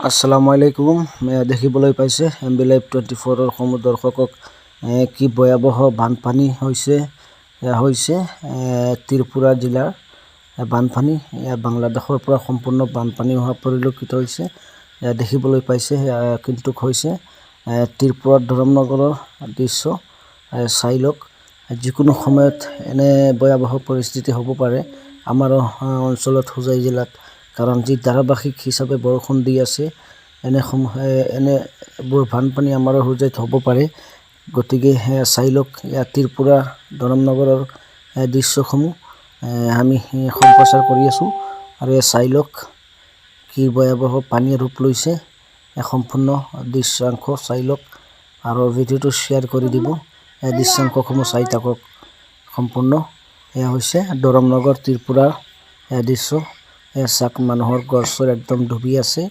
আসসালামু আলাইকুম। দেখিবলৈ পাইছে MB Live 24 সমূহ দৰ্শকক কি ভয়াবহ বানপানী হৈছে ত্ৰিপুৰা জিলাৰ বানপানী বাংলাদেশৰ পৰা সম্পূৰ্ণ বানপানী হোৱা পৰিলক্ষিত হৈছে। দেখিবলৈ পাইছে কিন্তু হৈছে ত্ৰিপুৰাৰ ধৰমনগৰৰ দৃশ্য চাই লওক। যিকোনো সময়ত এনে ভয়াবহ পৰিস্থিতি হ'ব পাৰে আমাৰ অঞ্চলত হোজাই জিলাত, কাৰণ যি ধাৰাবাহিক হিচাপে বৰষুণ দি আছে এনেবোৰ বানপানী আমাৰ হোজাইত হ'ব পাৰে। গতিকে চাই লওক ত্ৰিপুৰা ধৰমনগৰৰ দৃশ্যসমূহ আমি সম্প্ৰচাৰ কৰি আছোঁ আৰু চাই লওক কি ভয়াবহ পানীয়ে ৰূপ লৈছে। সম্পূৰ্ণ দৃশ্যাংশ চাই লওক আৰু ভিডিঅ'টো শ্বেয়াৰ কৰি দিব। দৃশ্যাংশসমূহ চাই থাকক সম্পূৰ্ণ। এয়া হৈছে ধৰমনগৰ ত্ৰিপুৰাৰ দৃশ্য। চাক মানুহৰ ঘৰ চৰ একদম ডুবি আছে।